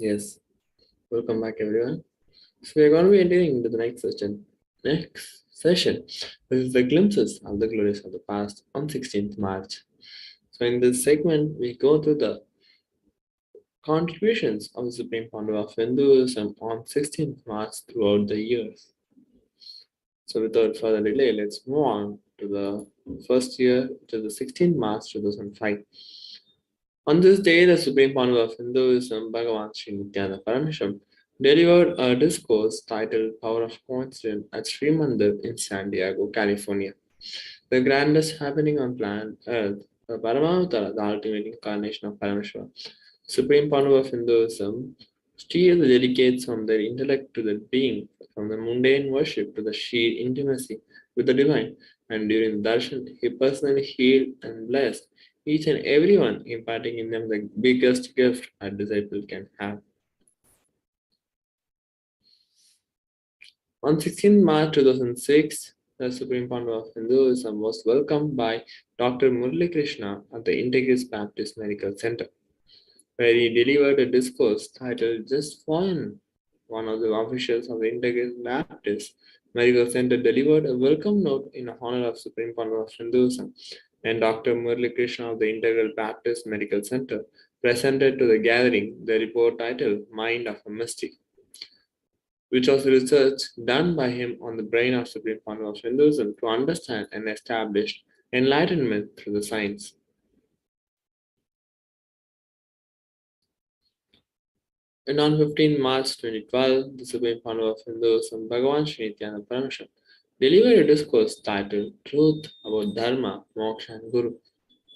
Yes, welcome back everyone. So we're going to be entering into the next session. This is the glimpses of the glories of the past on 16th March. So in this segment, we go through the contributions of the Supreme Founder of Hinduism on 16th March throughout the years. So without further delay, let's move on to the first year, which is the 16th March 2005. On this day, the Supreme Founder of Hinduism, Bhagavan Sri Nithyananda Paramashivam, delivered a discourse titled Power of Coincidence at Sri Mandir in San Diego, California. The grandest happening on planet Earth, the Paramatara, the ultimate incarnation of Paramashiva, Supreme Founder of Hinduism, steers the delegates from their intellect to the being, from the mundane worship to the sheer intimacy with the divine. And during the darshan, he personally healed and blessed each and everyone, imparting in them the biggest gift a disciple can have. On 16 March 2006, the Supreme Founder of Hinduism was welcomed by Dr. Murali Krishna at the Integris Baptist Medical Center, where he delivered a discourse titled Just One. One of the officials of the Integris Baptist Medical Center delivered a welcome note in honor of Supreme Founder of Hinduism, and Dr. Murali Krishna of the Integral Baptist Medical Center presented to the gathering the report titled Mind of a Mystic, which was research done by him on the brain of Supreme Founder of Hinduism to understand and establish enlightenment through the science. And on 15 March 2012, the Supreme Founder of Hinduism, Bhagavan Sri Nithyananda Paramashivam, delivered a discourse titled Truth about Dharma, Moksha and Guru,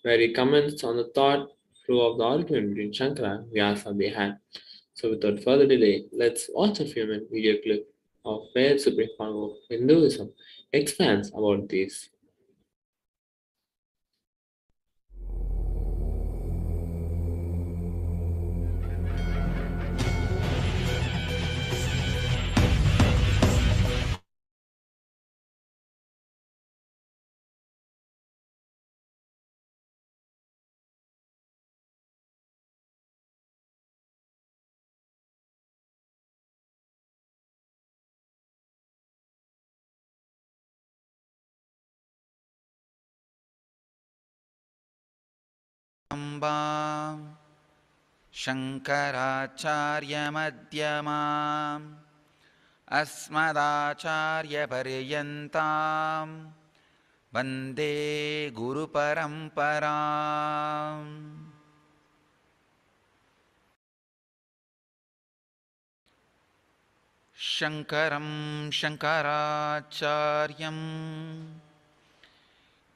where he comments on the thought through of the argument between Shankara and Vyasa they had. So without further delay, let's watch a few minute video clip of where Supreme Founder of Hinduism expands about these. शङ्कराचार्यमध्यमाम् अस्मदाचार्यपर्यन्तां वन्दे गुरुपरम्पराम्. शङ्करं शङ्कराचार्यं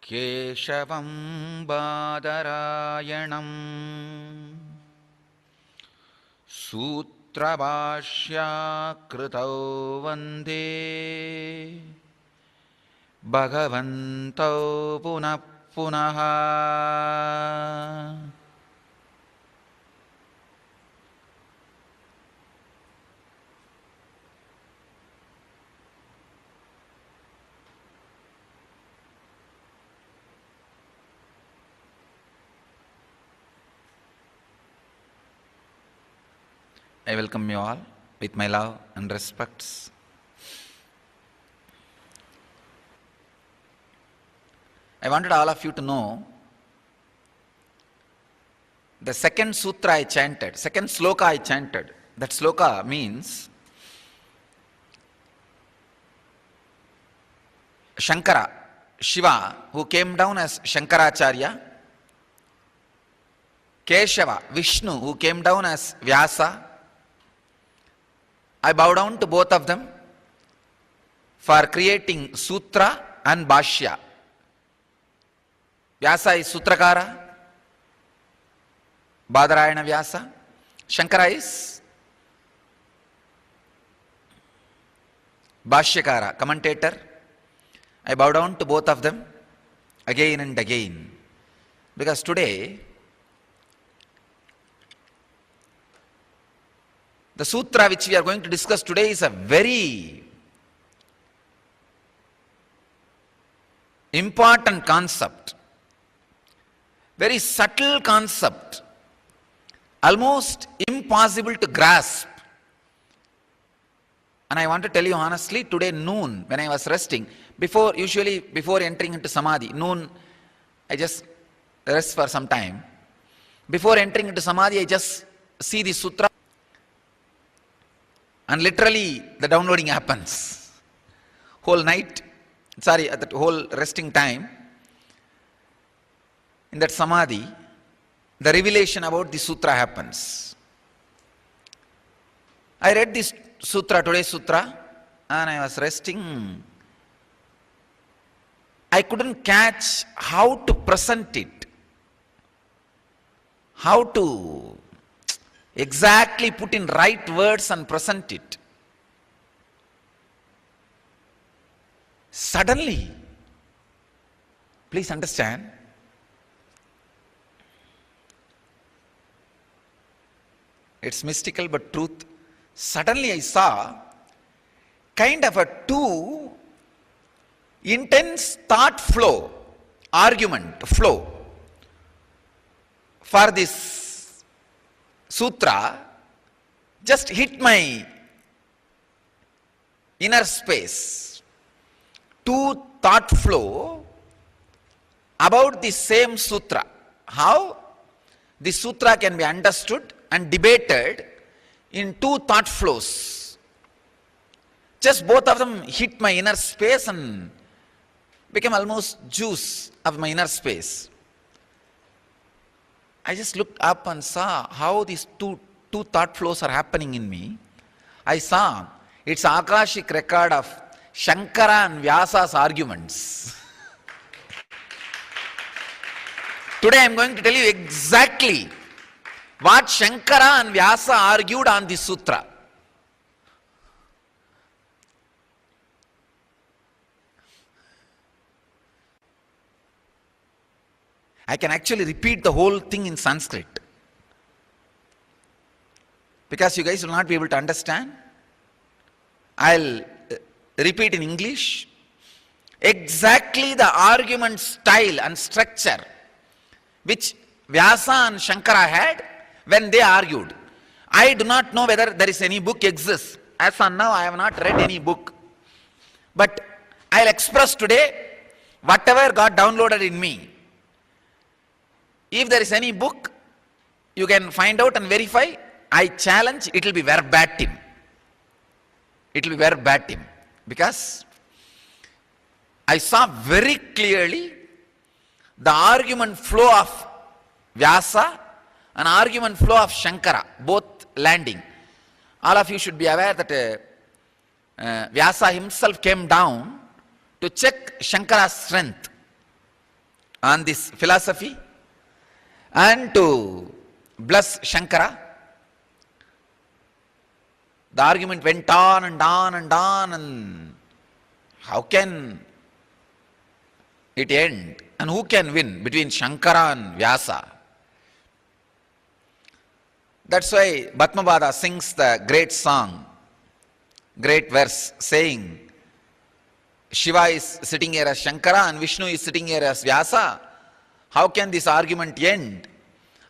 केशवं बादरायणम् सूत्रभाष्याकृतौ वन्दे भगवन्तौ पुनः पुनः. I welcome you all with my love and respects. I wanted all of you to know the second sutra I chanted, second sloka I chanted. That sloka means Shankara, Shiva, who came down as Shankaracharya, Keshava, Vishnu, who came down as Vyasa. I bow down to both of them for creating Sutra and Bhashya. Vyasa is Sutrakara, Badarayana Vyasa. Shankara is Bhashyakara, commentator. I bow down to both of them again and again, because today the sutra which we are going to discuss today is a very important concept, very subtle concept, almost impossible to grasp. And I want to tell you honestly, today noon, when I was resting, usually before entering into Samadhi, noon, I just rest for some time. Before entering into Samadhi, I just see the sutra, and literally the downloading happens. Whole night, at that whole resting time, in that Samadhi, the revelation about the sutra happens. I read this sutra, today's sutra, and I was resting. I couldn't catch how to present it, how to exactly put in right words and present it. Suddenly, please understand, it's mystical but truth. Suddenly I saw kind of a two intense thought flow, argument flow for this sutra just hit my inner space. Two thought flow about the same sutra. How the sutra can be understood and debated in two thought flows. Just both of them hit my inner space and became almost juice of my inner space. I just looked up and saw how these two thought flows are happening in me. I saw it's Akashic record of Shankara and Vyasa's arguments. Today I am going to tell you exactly what Shankara and Vyasa argued on this sutra. I can actually repeat the whole thing in Sanskrit, because you guys will not be able to understand. I'll repeat in English exactly the argument style and structure which Vyasa and Shankara had when they argued. I do not know whether there is any book exists. As on now, I have not read any book. But I'll express today whatever got downloaded in me. If there is any book, you can find out and verify. I challenge, it will be verbatim. It will be verbatim. Because I saw very clearly the argument flow of Vyasa and argument flow of Shankara, both landing. All of you should be aware that Vyasa himself came down to check Shankara's strength on this philosophy and to bless Shankara. The argument went on and on and on, and how can it end? And who can win between Shankara and Vyasa? That's why Bhatmabada sings the great song, great verse saying, Shiva is sitting here as Shankara and Vishnu is sitting here as Vyasa. How can this argument end?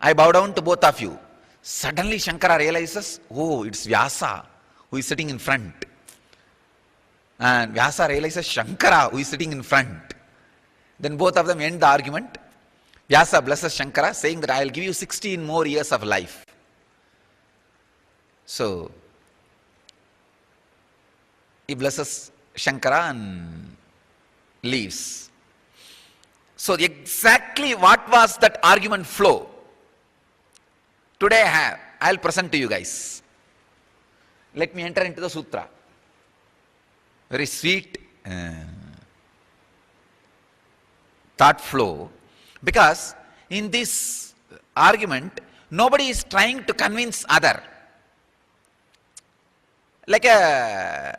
I bow down to both of you. Suddenly Shankara realizes, oh, it's Vyasa who is sitting in front. And Vyasa realizes Shankara who is sitting in front. Then both of them end the argument. Vyasa blesses Shankara, saying that I will give you 16 more years of life. So, he blesses Shankara and leaves. So, exactly what was that argument flow? Today I will present to you guys. Let me enter into the sutra. Very sweet thought flow. Because in this argument, nobody is trying to convince other. Like a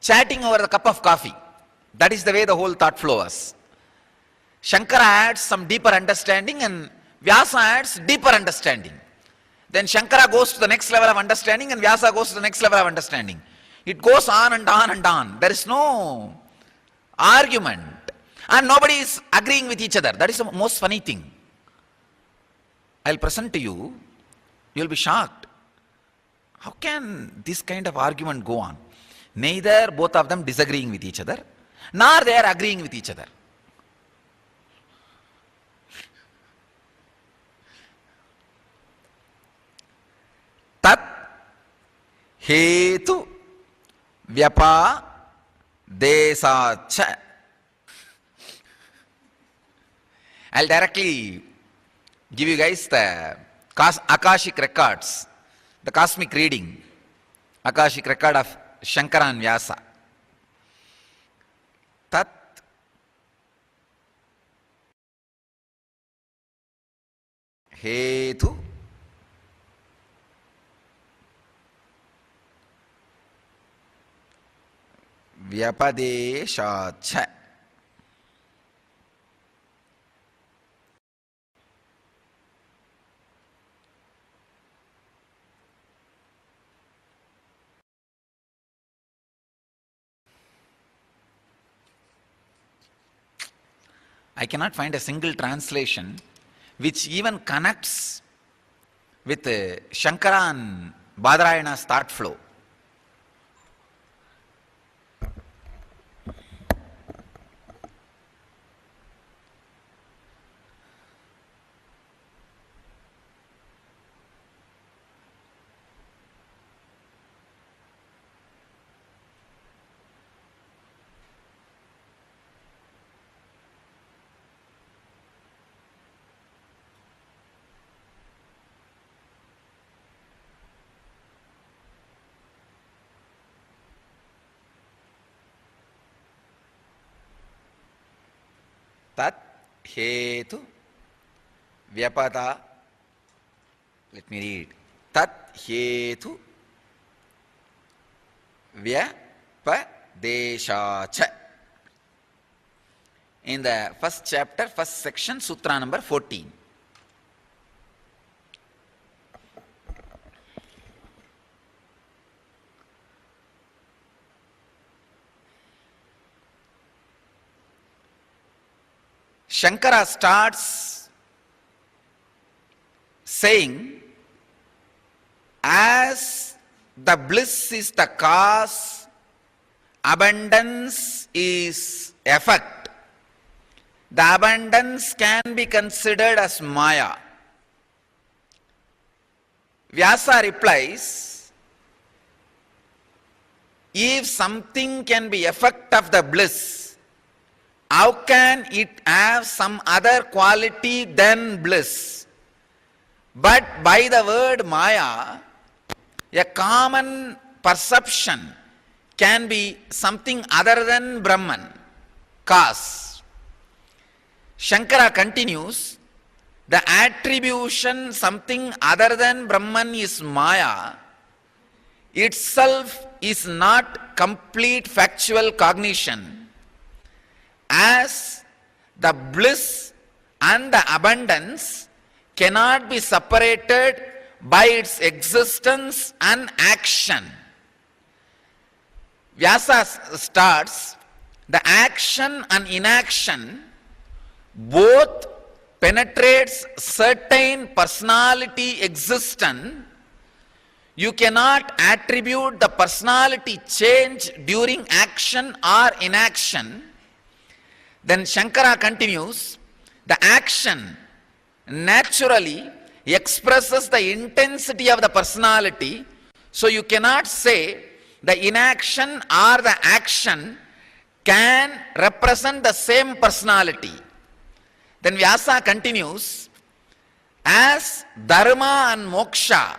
chatting over a cup of coffee. That is the way the whole thought flow was. Shankara adds some deeper understanding and Vyasa adds deeper understanding. Then Shankara goes to the next level of understanding and Vyasa goes to the next level of understanding. It goes on and on and on. There is no argument. And nobody is agreeing with each other. That is the most funny thing. I'll present to you, you'll be shocked. How can this kind of argument go on? Neither both of them disagreeing with each other, nor they are agreeing with each other. Tat hetu vyapa desacha. I'll directly give you guys the Akashic records, the cosmic reading, Akashic record of Shankara and Vyasa. Tat hetu vyapadeshacha. I cannot find a single translation which even connects with Shankara and Badarayana's thought flow. Tat hetu vyapada. Let me read. Tat hetu vyapadeshacha. In the first chapter, first section, sutra number 14. Shankara starts saying, as the bliss is the cause, abundance is effect. The abundance can be considered as Maya. Vyasa replies, if something can be effect of the bliss, how can it have some other quality than bliss? But by the word Maya, a common perception can be something other than Brahman, cause. Shankara continues, the attribution something other than Brahman is Maya itself is not complete factual cognition, as the bliss and the abundance cannot be separated by its existence and action. Vyasa starts, the action and inaction both penetrates certain personality existence. You cannot attribute the personality change during action or inaction. Then Shankara continues, the action naturally expresses the intensity of the personality, so you cannot say the inaction or the action can represent the same personality. Then Vyasa continues, as dharma and moksha,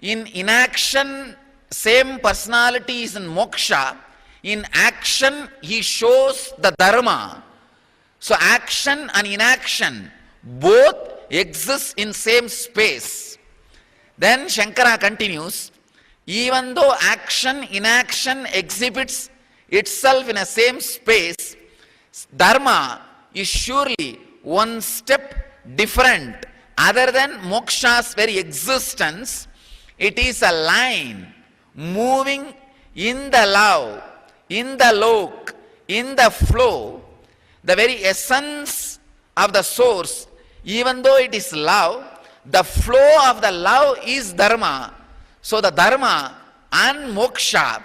in inaction same personality is in moksha, in action he shows the dharma. So action and inaction both exist in same space. Then Shankara continues, even though action, inaction exhibits itself in a same space, dharma is surely one step different other than moksha's very existence. It is a line moving in the love, in the lok, in the flow, the very essence of the source. Even though it is love, the flow of the love is dharma. So the dharma and moksha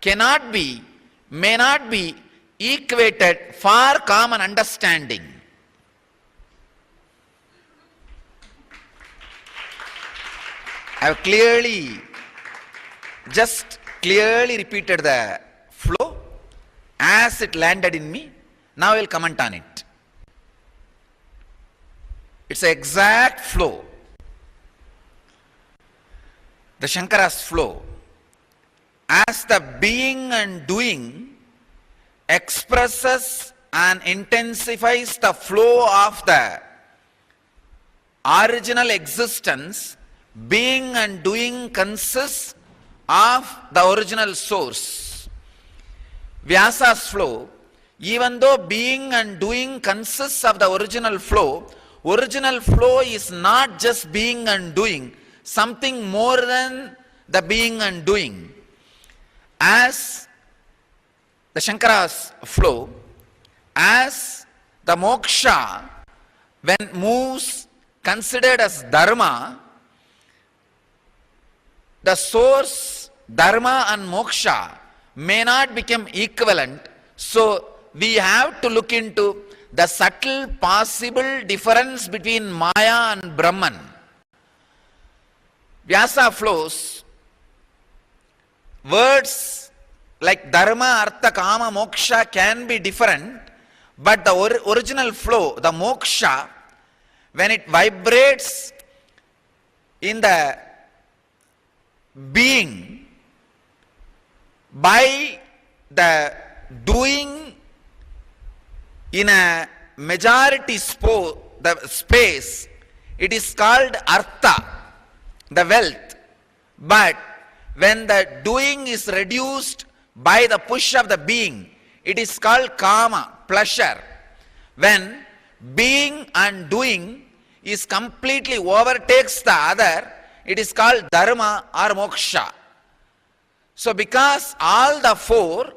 cannot be, may not be equated for common understanding. I have clearly repeated the flow as it landed in me. Now I will comment on it. It's an exact flow. The Shankara's flow. As the being and doing expresses and intensifies the flow of the original existence, being and doing consists of the original source. Vyasa's flow, even though being and doing consists of the original flow is not just being and doing, something more than the being and doing. As the Shankara's flow, as the moksha, when moves considered as dharma, the source, dharma and moksha may not become equivalent. So we have to look into the subtle possible difference between Maya and Brahman. Vyasa flows, words like dharma, artha, kama, moksha can be different, but the original flow, the moksha, when it vibrates in the being by the doing in a majority space, it is called artha, the wealth. But when the doing is reduced by the push of the being, it is called kama, pleasure. When being and doing is completely overtakes the other, it is called dharma or moksha. So because all the four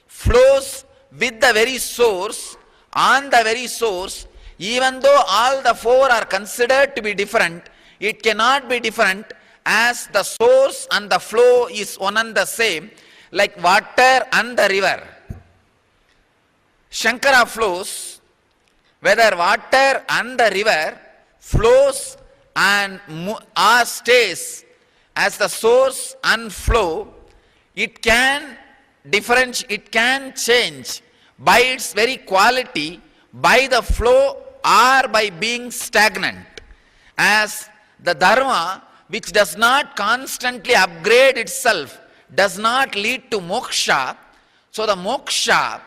flows with the very source, on the very source, even though all the four are considered to be different, it cannot be different as the source and the flow is one and the same, like water and the river. Shankara flows, whether water and the river flows and or stays as the source and flow, it can change by its very quality, by the flow or by being stagnant. As the dharma, which does not constantly upgrade itself, does not lead to moksha, so the moksha,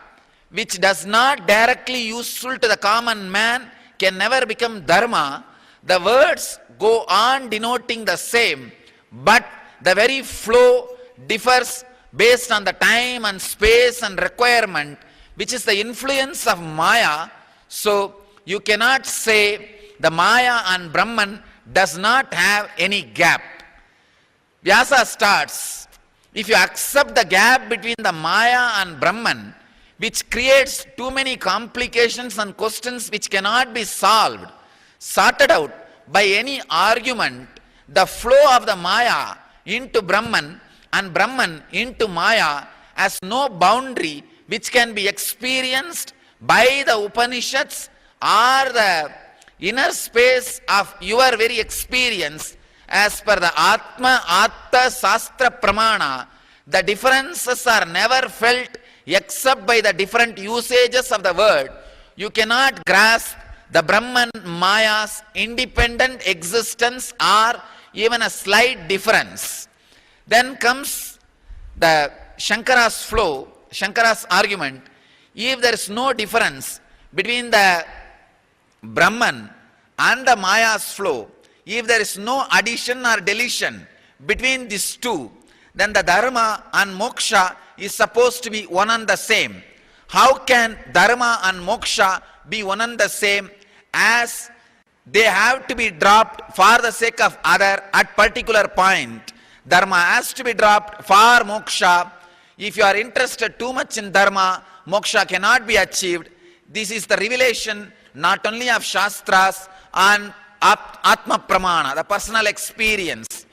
which does not directly useful to the common man, can never become dharma. The words go on denoting the same, but the very flow differs based on the time and space and requirement, which is the influence of Maya. So you cannot say the Maya and Brahman does not have any gap. Vyasa starts, if you accept the gap between the Maya and Brahman, which creates too many complications and questions which cannot be sorted out by any argument, the flow of the Maya into Brahman and Brahman into Maya has no boundary which can be experienced by the Upanishads or the inner space of your very experience. As per the Atma Atta Sastra Pramana, the differences are never felt except by the different usages of the word. You cannot grasp the Brahman Maya's independent existence or even a slight difference. Then comes the Shankara's flow, Shankara's argument. If there is no difference between the Brahman and the Maya's flow, if there is no addition or deletion between these two, then the dharma and moksha is supposed to be one and the same. How can dharma and moksha be one and the same, as they have to be dropped for the sake of other at particular point? Dharma has to be dropped for moksha. If you are interested too much in dharma, moksha cannot be achieved. This is the revelation not only of Shastras and Atma Pramana, the personal experience.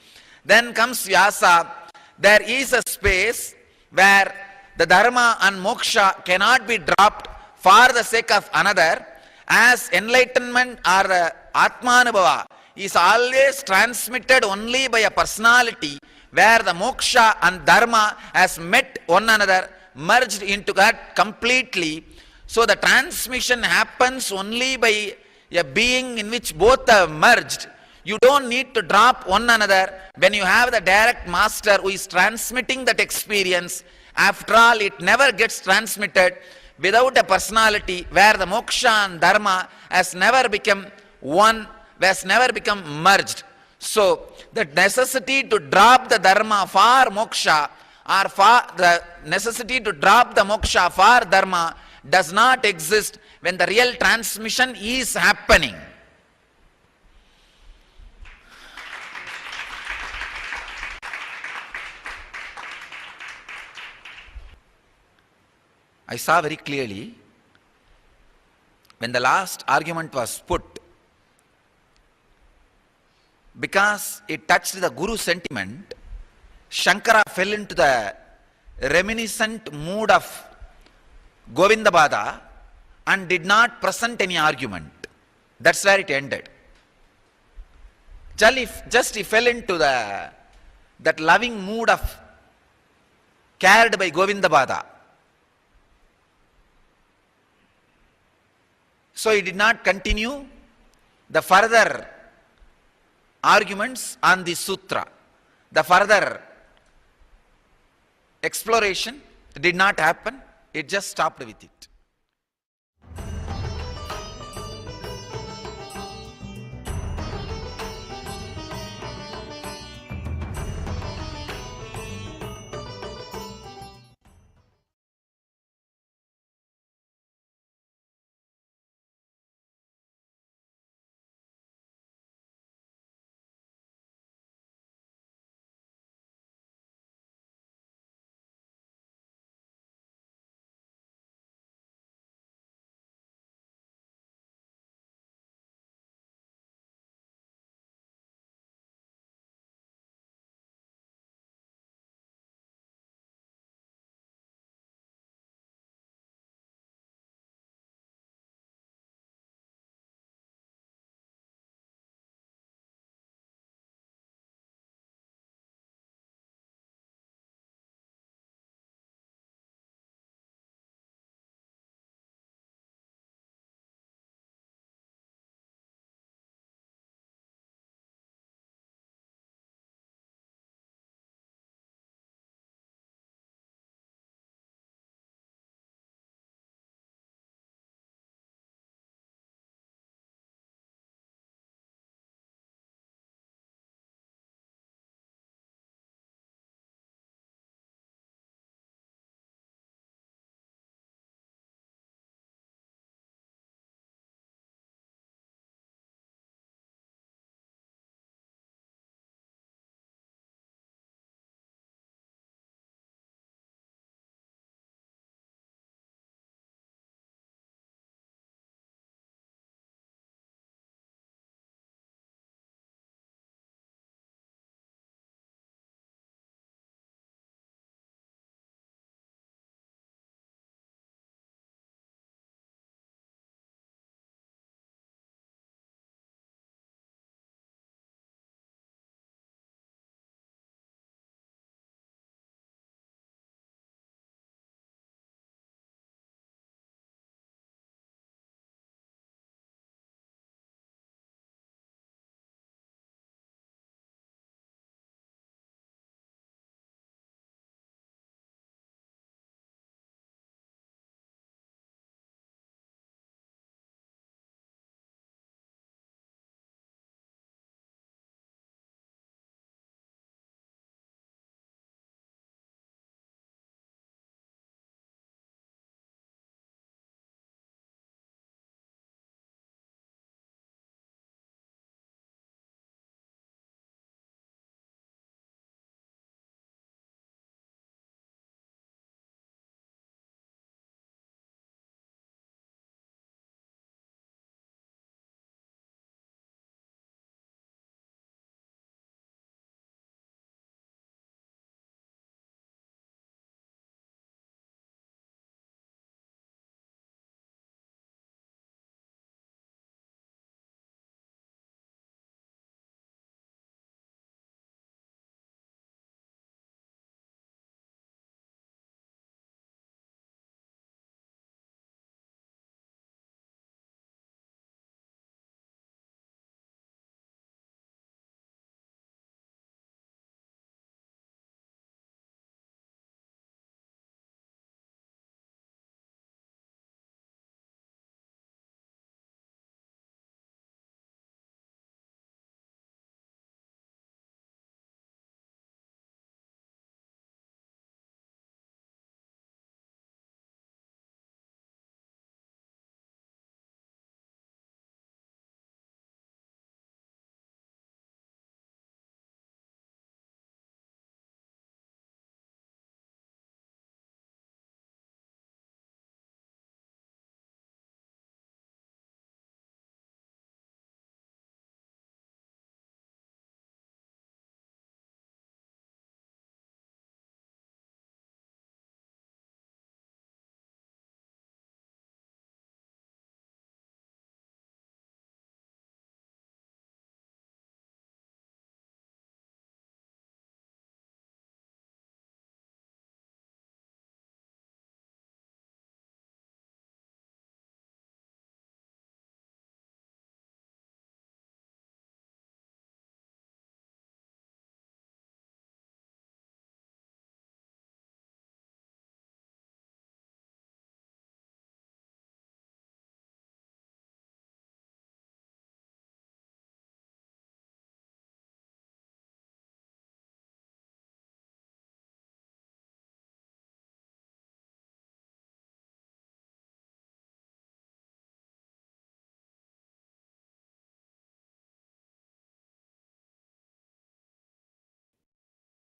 Then comes Vyasa. There is a space where the dharma and moksha cannot be dropped for the sake of another, as enlightenment or Atmanubhava is always transmitted only by a personality, where the moksha and dharma has met one another, merged into that completely. So the transmission happens only by a being in which both are merged. You don't need to drop one another when you have the direct master who is transmitting that experience. After all, it never gets transmitted without a personality, where the moksha and dharma has never become one, has never become merged. So the necessity to drop the dharma for moksha, or for the necessity to drop the moksha for dharma, does not exist when the real transmission is happening. I saw very clearly when the last argument was put, because it touched the Guru sentiment, Shankara fell into the reminiscent mood of Govindabada and did not present any argument. That's where it ended. Just he fell into that loving mood of carried by Govindabada. So he did not continue the further arguments on the sutra. The further exploration did not happen. It just stopped with it.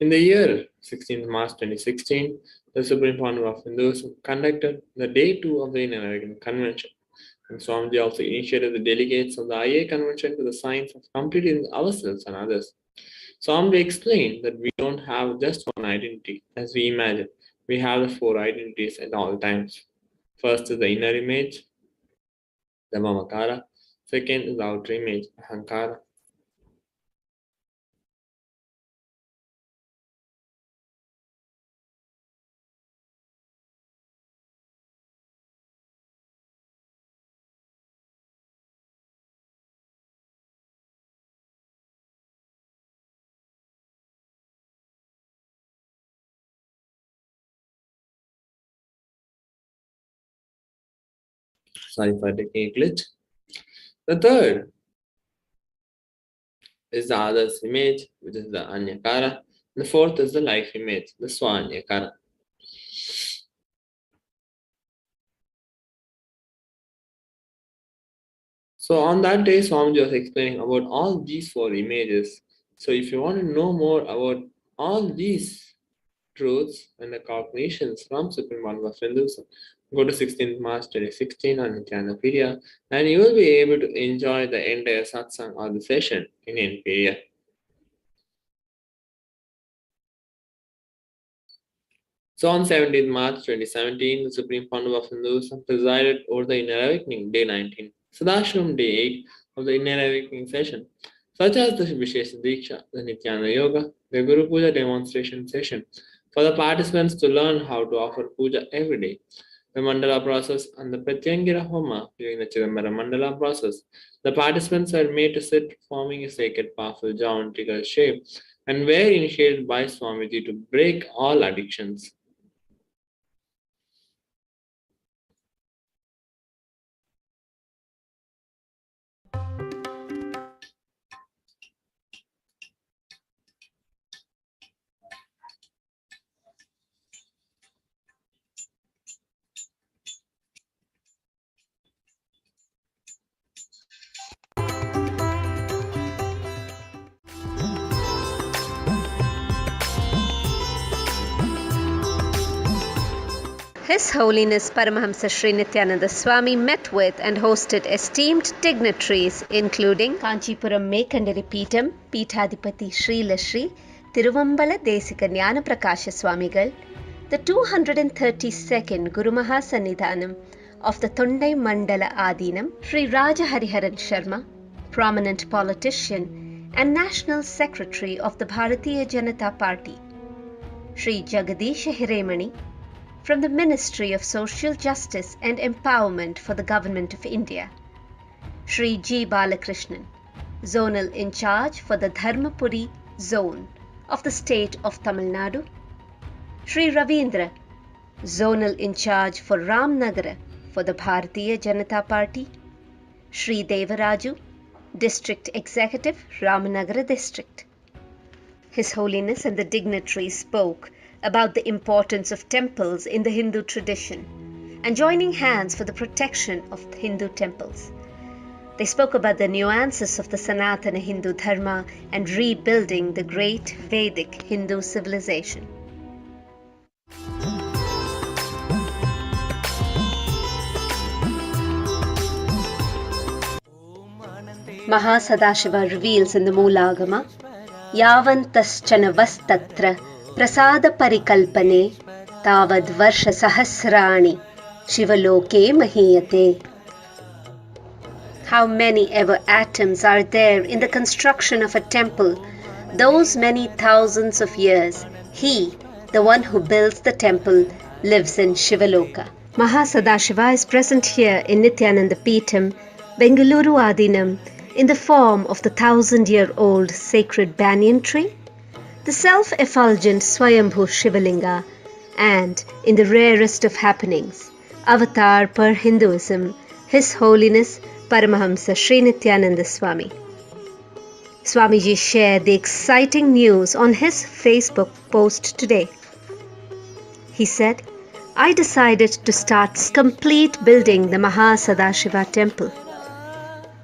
In the year 16th March 2016, the Supreme Council of Hinduism conducted the Day 2 of the Inner Convention. And Swamiji also initiated the delegates of the IA Convention to the science of completing ourselves and others. Swamiji explained that we don't have just one identity as we imagine. We have the four identities at all times. First is the inner image, the Mamakara. Second is the outer image, Ahankara. Sorry for taking a glitch. The third is the other's image, which is the Anyakara. The fourth is the life image, the Swanyakara. So on that day, Swamiji was explaining about all these four images. So if you want to know more about all these truths and the cognitions from Supreme One of Hinduism, go to 16th March 2016 on Nithyananda and you will be able to enjoy the entire satsang or the session in NPDF. So on 17th March 2017, the Supreme Council of Hinduism presided over the Inner Awakening, Day 19, Sadashivam, Day 8 of the Inner Awakening session, such as the Vishesha Diksha, the Nityananda Yoga, the Guru Puja demonstration session, for the participants to learn how to offer puja every day, the Mandala process, and the Pratyangira Homa during the Chidambara Mandala process. The participants were made to sit, forming a sacred, powerful geometrical shape, and were initiated by Swamiji to break all addictions. His Holiness Paramahamsa Sri Nithyananda Swami met with and hosted esteemed dignitaries including Kanchipuram Mekandari Peetam, Peethadipati Sri Lashri, Tiruvambala Desika Jnana Prakasha Swamigal, the 232nd Guru Mahasannidhanam of the Thundai Mandala Adinam, Sri Raja Hariharan Sharma, prominent politician and National Secretary of the Bharatiya Janata Party, Sri Jagadish Hiremani, from the Ministry of Social Justice and Empowerment for the Government of India, Sri G. Balakrishnan, Zonal In Charge for the Dharmapuri Zone of the State of Tamil Nadu, Sri Ravindra, Zonal In Charge for Ramnagara for the Bharatiya Janata Party, Sri Devaraju, District Executive, Ramanagara District. His Holiness and the dignitaries spoke about the importance of temples in the Hindu tradition and joining hands for the protection of Hindu temples. They spoke about the nuances of the Sanatana Hindu Dharma and rebuilding the great Vedic Hindu civilization. Mahasadashiva reveals in the Moolagama, Yavantaschana vastatra prasada parikalpane tavad varsha sahasrani shivaloke mahiyate. How many ever atoms are there in the construction of a temple? Those many thousands of years, he, the one who builds the temple, lives in Shivaloka. Mahasadashiva is present here in Nithyananda Peetam, Bengaluru Adinam, in the form of the 1,000-year-old sacred banyan tree, the self-effulgent Swayambhu Shivalinga, and in the rarest of happenings, avatar per Hinduism, His Holiness Paramahamsa Sri Nithyananda Swami. Swamiji shared the exciting news on his Facebook post today. He said, I decided to start complete building the Mahasadashiva temple.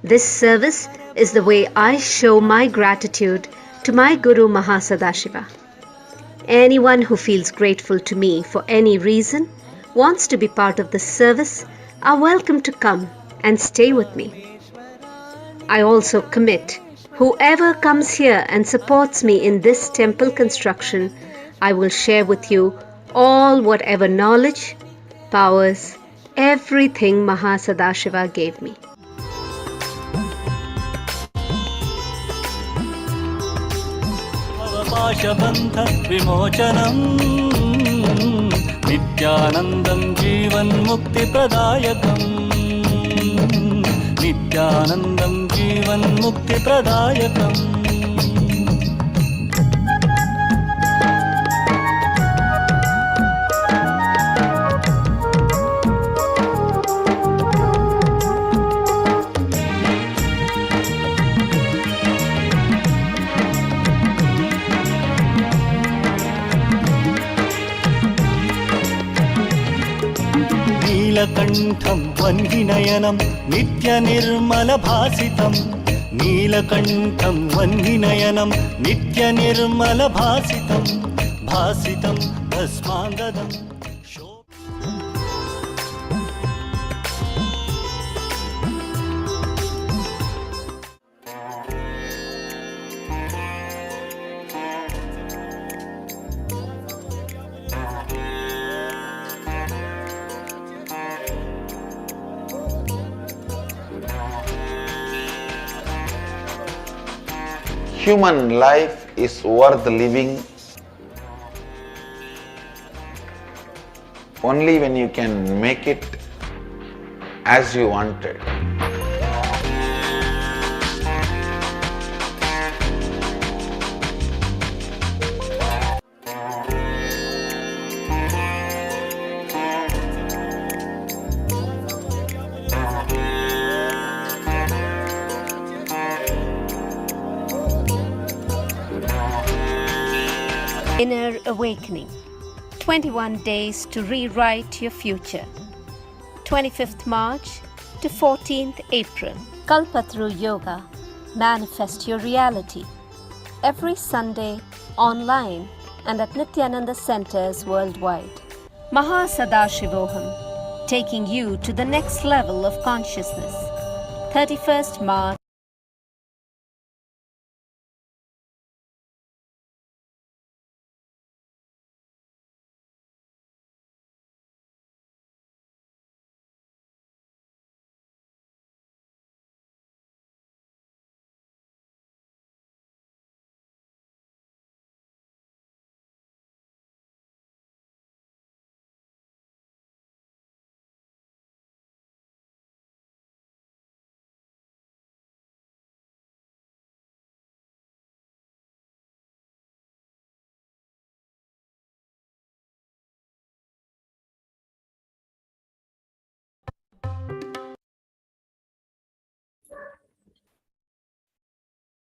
This service is the way I show my gratitude to my Guru Mahasadashiva. anyone who feels grateful to me for any reason, wants to be part of the service, are welcome to come and stay with me. I also commit, whoever comes here and supports me in this temple construction, I will share with you all whatever knowledge, powers, everything Mahasadashiva gave me. पाशबन्ध विमोचनम् नित्यानन्दं जीवन्मुक्तिप्रदायकम् नित्यानन्दं जीवन्मुक्तिप्रदायकम् नीलकण्ठं वह्निनयनं नित्यनिर्मलभासितं नीलकण्ठं वह्निनयनं नित्यनिर्मलभासितं भासितं भस्माङ्गदम् Human life is worth living only when you can make it as you wanted. Inner Awakening. 21 days to rewrite your future. 25th March to 14th April. Kalpatru Yoga. Manifest your reality. Every Sunday, online and at Nithyananda centers worldwide. Mahasadashivoham. Taking you to the next level of consciousness. 31st March.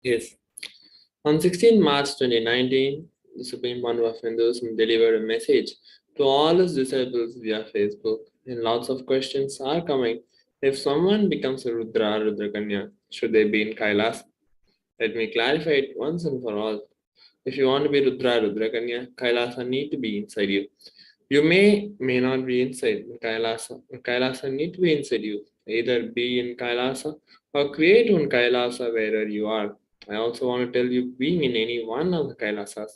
Yes. On 16 March 2019, the Supreme Pandu of Hinduism delivered a message to all his disciples via Facebook, and lots of questions are coming. If someone becomes a Rudra or Rudrakanya, should they be in Kailasa? Let me clarify it once and for all. If you want to be Rudra or Rudrakanya, Kailasa need to be inside you. You may not be inside Kailasa. Kailasa need to be inside you. Either be in Kailasa or create one Kailasa wherever you are. I also want to tell you, being in any one of the Kailasas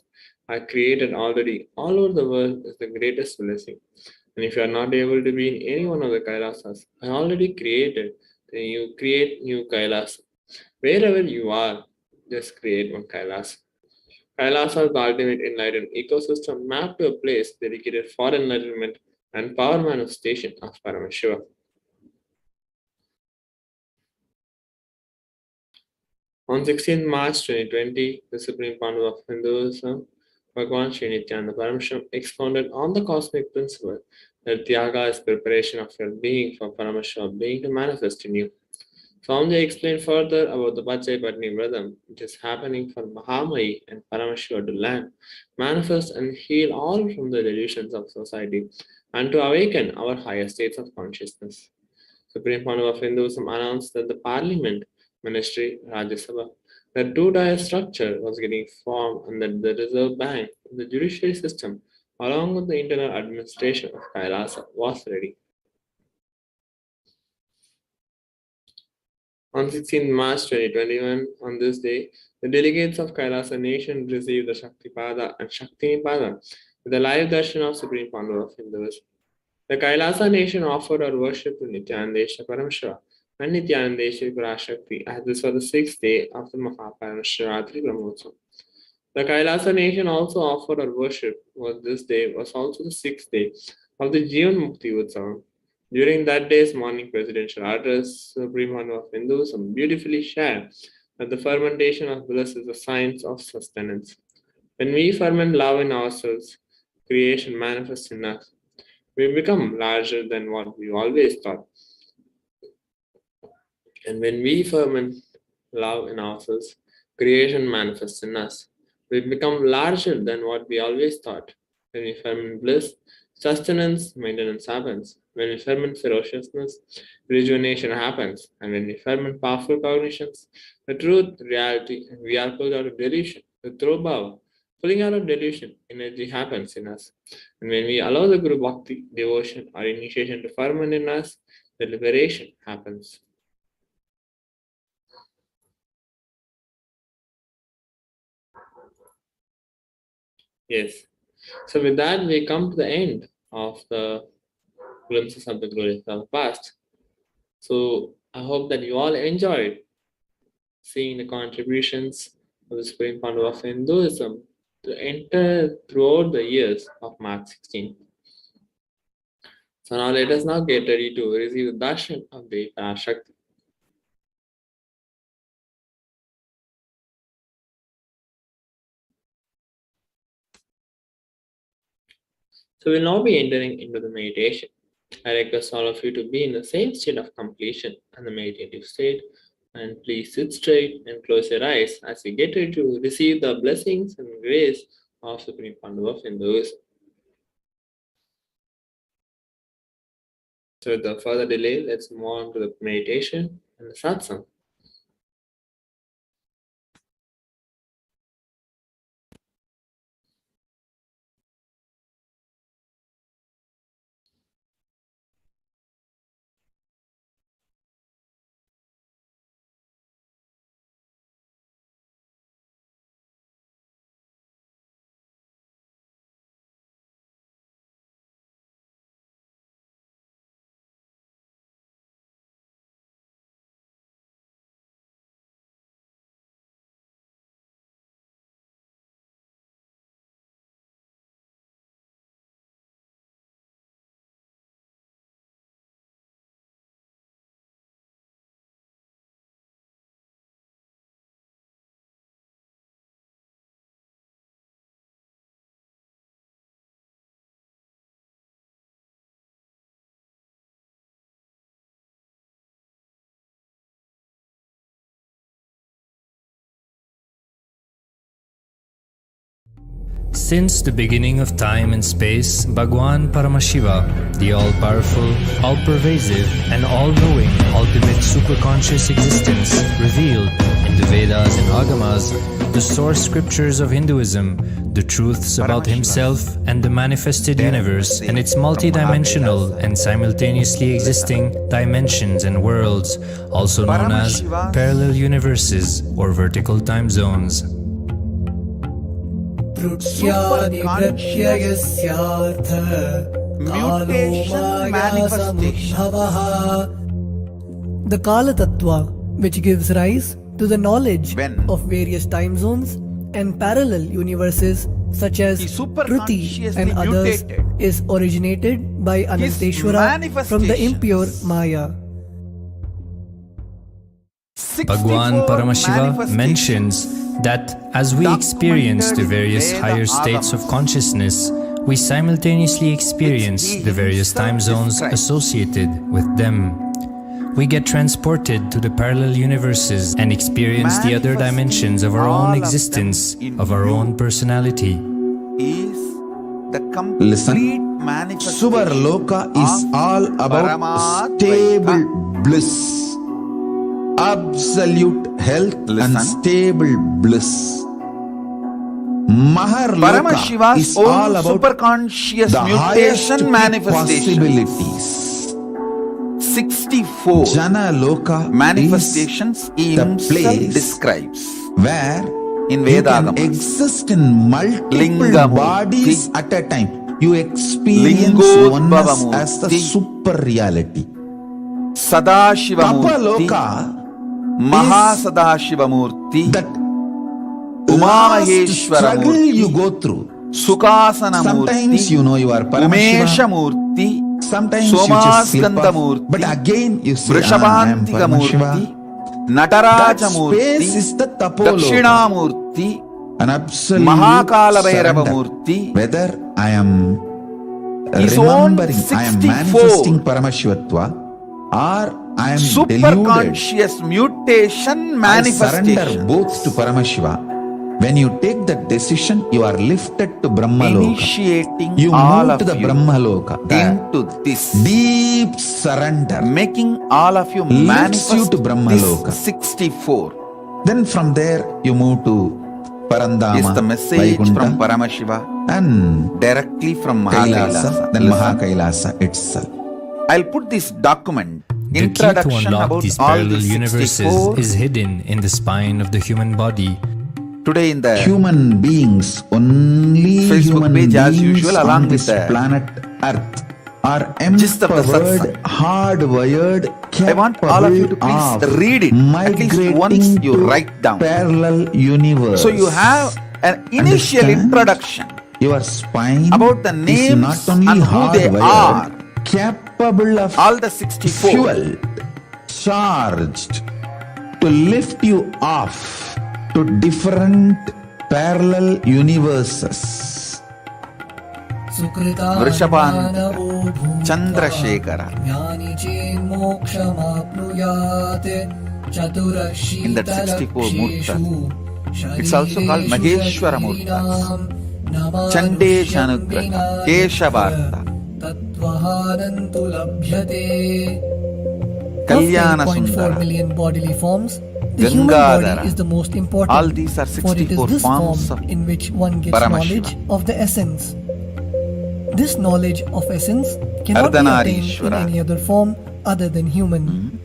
I created already all over the world is the greatest blessing. And if you are not able to be in any one of the Kailasas I already created, then you create new Kailasa. Wherever you are, just create one Kailasa. Kailasa is the ultimate enlightened ecosystem mapped to a place dedicated for enlightenment and power manifestation of Paramashiva. On 16 March 2020, the Supreme Pandu of Hinduism, Bhagavan Sri Nithyananda Paramashivam, expounded on the cosmic principle that Tyaga is preparation of your being for Paramashiva being to manifest in you. Swamiji explained further about the Pachai Patni Vradam, which is happening for Mahamai and Paramashiva to land, manifest and heal all from the delusions of society, and to awaken our higher states of consciousness. Supreme Pandu of Hinduism announced that the Parliament, Ministry, Rajya Sabha, that two-tier structure was getting formed and that the Reserve Bank, the judiciary system, along with the internal administration of Kailasa was ready. On 16 March 2021, on this day, the delegates of Kailasa nation received the Shaktipada and Shaktinipada with the live darshan of Supreme Founder of Hinduism. The Kailasa nation offered our worship to Nithyananda Paramashivam and Nithyananda Parashakti as this was the 6th day of the Mahaparamashivatri Brahmotsavam. The Kailasa nation also offered our worship, was this day was also the 6th day of the Jivan Mukti Utsavam. During that day's morning presidential address, Supreme Founder of Hinduism beautifully shared that the fermentation of bliss is a science of sustenance. When we ferment love in ourselves, creation manifests in us. We become larger than what we always thought. And when we ferment love in ourselves, creation manifests in us. We become larger than what we always thought. When we ferment bliss, sustenance, maintenance happens. When we ferment ferociousness, rejuvenation happens. And when we ferment powerful cognitions, the truth, reality, and we are pulled out of delusion. The true Bhava, pulling out of delusion, energy happens in us. And when we allow the Guru Bhakti, devotion, or initiation to ferment in us, the liberation happens. Yes. So with that, we come to the end of the glimpses of the glories of the past. So I hope that you all enjoyed seeing the contributions of the Supreme Founder of Hinduism to enter throughout the years of March 16. So now let us now get ready to receive the darshan of the Parashakti. So we'll now be entering into the meditation. I request all of you to be in the same state of completion and the meditative state. And please sit straight and close your eyes as we get ready to receive the blessings and grace of Supreme Founder of Hinduism. So without further delay, let's move on to the meditation and the satsang. Since the beginning of time and space, Bhagwan Paramashiva, the all-powerful, all-pervasive, and all-knowing ultimate superconscious existence, revealed in the Vedas and Agamas, the source scriptures of Hinduism, the truths about himself and the manifested universe and its multidimensional and simultaneously existing dimensions and worlds, also known as parallel universes or vertical time zones. Mutation manifestation. The Kala Tattva, which gives rise to the knowledge of various time zones and parallel universes such as Kruti and others, is originated by Ananteshwara from the impure Maya. Bhagwan Paramashiva mentions that as we experience the various higher states of consciousness, we simultaneously experience the various time zones associated with them. We get transported to the parallel universes and experience the other dimensions of our own existence, of our own personality. Listen, Suvarloka is all about stable bliss. absolute health Listen. and stable bliss. Maharloka Paramashiva's is all own about superconscious the highest mutation manifestation. possibilities. 64 Jana Loka manifestations he the himself place describes where in you can Vedagamas. exist in multiple Lingamurti. bodies at a time. You experience oneness as the Lingodbhavamurti. super reality. Sadashivamurti, Tapaloka Mahasadashivamurti, that last struggle you Umamaheshwaramurti, go through. Sukasanamurti, Sometimes you know you are Paramashiva. Umeshamurti, Sometimes you just slip off. Somaskandamurti, But again you say, I am Vrishabhantikamurti, Paramashiva. That Natarajamurti, space is the Tapoloka. Dakshinamurti, An absolute Mahakalabhairavamurti. surrender. Whether I am His own remembering, I am 64 manifesting Paramashivatva, or I am deluded, superconscious mutation I surrender manifestation. both to Paramashiva. When you take that decision, you are lifted to Brahmaloka. Initiating You all move of to the you Brahmaloka. The into this, deep surrender. making all of you Lifts manifest you to Brahmaloka. this 64 Then from there you move to Parandama, is the message Vaikunta, from Paramashiva and directly from Kailasa, Mahakailasa. then Listen, Mahakailasa itself. I'll put this document, The key to introduction unlock about these all parallel these universes 64 is hidden in the spine of the human body. today in the Human beings, only Facebook human page as beings usual, along on with this the planet Earth are gist of the empowered, satsang. hardwired, I want all of you to please capable read it. of At least migrating once you to write down. parallel universe. So you have an initial Understand? introduction Your spine about the is names not only and who they hardwired, are. capable of All the 64 fueled, charged to lift you off to different parallel universes. Vrishabhanta, Chandrasekhara. In that 64 murtas, it's also called Maheshwara Murtas, Chandeshanugraha, Keshavarta, Kalyana 4 Sundara, million bodily forms, the human Gangadhara. body is the most important. All these are for it is 64 this forms form of in which one gets Paramashiva. knowledge of the essence. This knowledge of essence cannot be attained in Ardhanarishwara. any other form other than human.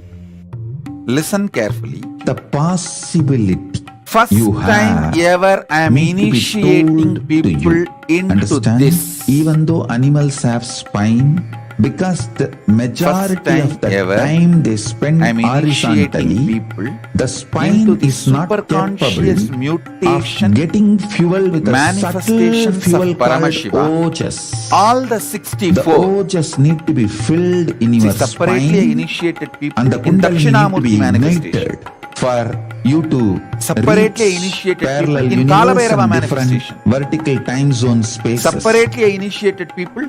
Listen carefully. The possibility First you time have ever I am need to be initiating told to people you. into Understand? this. Even though animals have spine, because the majority time of the ever, time they spend I am initiating horizontally, people the spine into the is not superconscious capable mutation of getting fuel with the subtle manifestations of fuel called Paramashiva. ojas. All the The 64 ojas need to be filled in see, your separately spine, initiated people and the in kundalini need to Dakshinamurti be manifestation. ignited for you to Separately reach initiated parallel people in universe Kalabhairava and different manifestation. vertical time zone spaces. Separately initiated people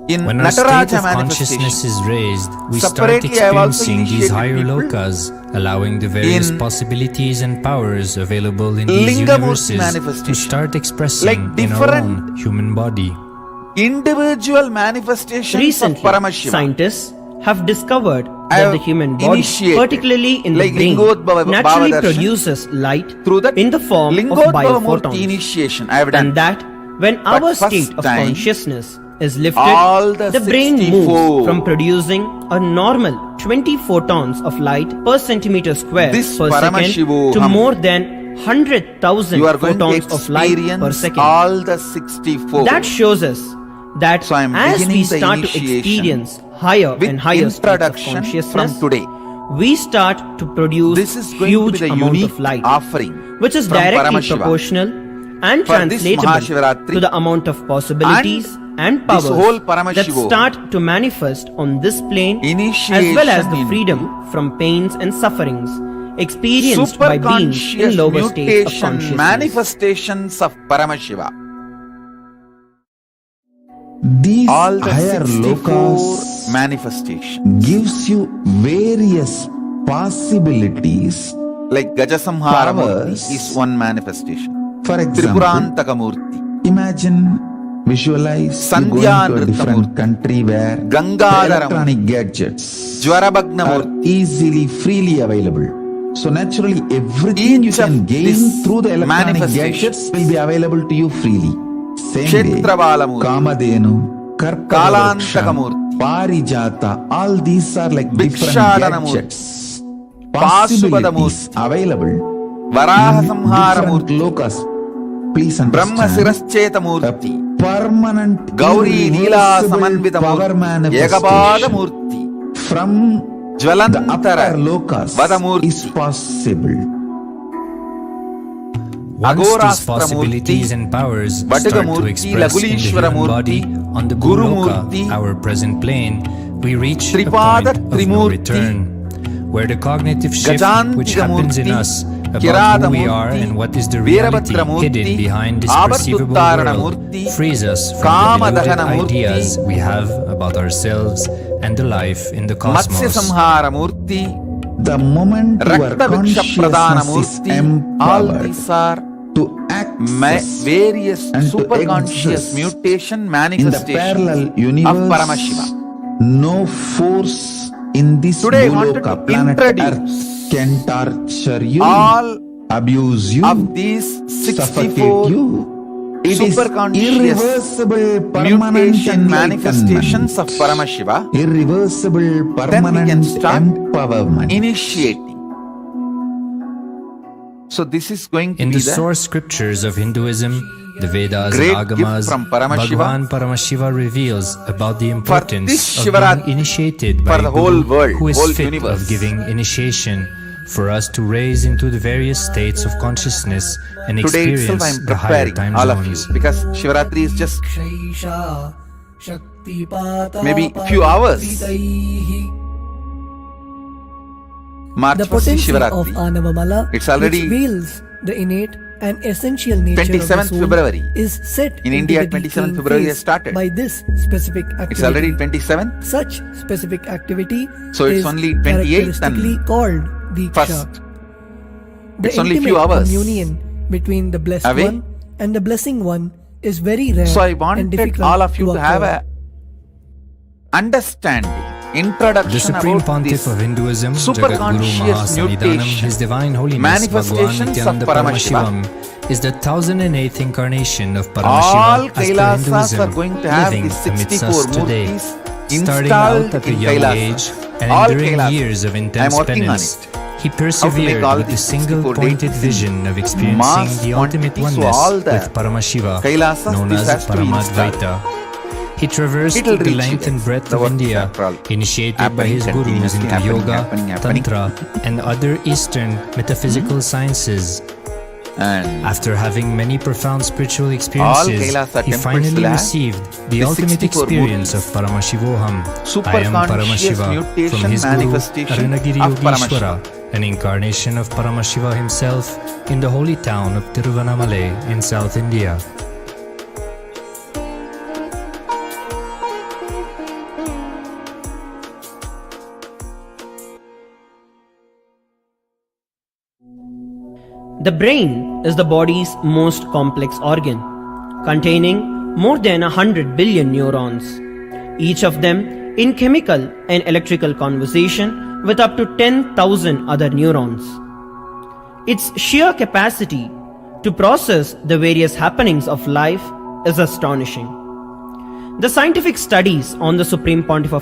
in When our state Nataraja of consciousness manifestation. is raised, we start Separately, I have also experiencing these initiated higher people lokas, allowing the various in possibilities and powers available in these Lingamurti universes to manifestation. start expressing Like in our different own human body. Individual manifestations Recently, of Paramashiva. scientists have discovered I that have the human body, initiated, particularly in like the brain, Lingodbhava naturally darshan, produces light through that in the form of Lingodbhavamurti biophotons, initiation I have done. and that when But our first state of time, consciousness is all lifted, the the brain 64 moves from producing a normal 20 photons of light per centimeter square This per second to Paramashivoham, more than 100,000 you are going to photons of light per experience second. all the 64. That shows us that So I am as we beginning the start to initiation experience higher with and higher states of introduction consciousness, from today. we start to produce This is going to huge be the amount unique of light, offering which is from directly Paramashiva. proportional and For this translatable Mahashivaratri to the amount of possibilities and this powers whole that Paramashivoham start to manifest on this plane, as well as the initiation freedom from pains and sufferings experienced by beings in superconscious lower states of mutation consciousness. manifestations of Paramashiva. These All the higher 64 lokas manifestations. gives you various possibilities. Like Gajasamharamurti Powers. is one manifestation. For example, Tripurantakamurti. imagine Visualize you Sandhya going to a different Nrithamurti, country where the Gangadharamurti, electronic gadgets are Jwarabhagnamurti. easily, freely available. So naturally, everything you Each of can gain this through the electronic manifestations gadgets will be available to you freely. Same way, Kshetrabalamurti, Kamadhenu, Karpavaraksha, Kalantaka-murti, Parijata, all these are like different Bhikshadanamurti, gadgets, possibilities Pasupadamuurti, available Varaha in Samharamurti, different lokas. Please Brahma understand, Siraschetamurti, permanent Gauri Neela irreversible power Samanvitamurti, manifestation Yekabadamurti, from the Jvalantara upper lokas Vadamurti, is possible. Once these Agorastra possibilities Murti, and powers start to Badagamurti, express in the Lagulishvara human body Murti, on the Guru Bhumloka, Murti, our present plane, we reach a Tripada point of no Trimurti, return, where the cognitive shift which Gajantika happens in Murti, us about Kirada who we are Murti, and what is the reality Veerabhadra Murti, hidden behind this perceivable Avartuttarana world Murti, frees us from the Kamadahana deluded Murti, ideas we have about ourselves and the life in the Matsya cosmos. Samhara Murti, The moment your Rakta Viksha Pradana consciousness is Murti, all empowered these are to access various and to superconscious exist mutation in the manifestations parallel of universe, Paramashiva. no force in this Today I wanted Bhumloka to planet introduce Earth can torture you, all abuse you, of these suffocate 64 you. It is superconscious irreversible, permanent mutation enlightenment. manifestations of Paramashiva. Irreversible, Then we can permanent start empowerment. initiating. So this is going to In be the the source scriptures of Hinduism, the Vedas great and gift Agamas, from Paramashiva. Bhagwan Paramashiva reveals about the this importance of Shivaratri, being initiated for by the a whole Guru world, who is whole fit universe. of giving initiation for us to raise into the various states of consciousness and Today itself I experience am the higher preparing time all of you zones. because Shivaratri is just maybe few hours. March The 1st is potency of Shivaratri. Anavamala, It's already which veils the innate and essential nature of the 27th soul, February. is set In into India, the 27th decaying February phase has started. by this specific activity. It's already 27th. Such specific activity So it's is only 28th and characteristically called Diksha. First. The It's only few intimate hours communion between the blessed away. one and the blessing one is very rare So I and wanted difficult all of you to have occur. a understanding, introduction The Supreme about Pontiff this of Hinduism, Jagadguru superconscious Mahasannidhanam, mutation, His Divine Holiness Bhagwan manifestations of Nithyananda Paramashiva. Paramashivam, is the 1008th incarnation of All Paramashiva as per Kailasas Hinduism, are going to have living these amidst 64 us today. murtis Starting installed out at a in young Kailasa. age and All enduring Kailasas. years of I am intense working on penance, it. he persevered all with the these single 64 pointed days vision of mass experiencing the ultimate quantity, so oneness all the with Paramashiva, Kailasas, known this as has to be installed. Paramadvaita. He traversed It'll the reach length you and guys. breadth The of work is India, after all initiated by happening his gurus continuously, into happening, yoga, happening. tantra, and other Eastern metaphysical sciences. And After having many profound spiritual experiences, Kailasa he temples finally will have received the the ultimate 64 experience murtis. of Paramashivoham. I am Superconscious Paramashiva from mutation his guru manifestation Aranagiri of Yogeshwara, an incarnation of Paramashiva himself in the holy town of Tiruvannamalai in South India. The brain is the body's most complex organ, containing more than 100 billion neurons, each of them in chemical and electrical conversation with up to 10,000 other neurons. Its sheer capacity to process the various happenings of life is astonishing. The scientific studies on the Supreme Pontiff of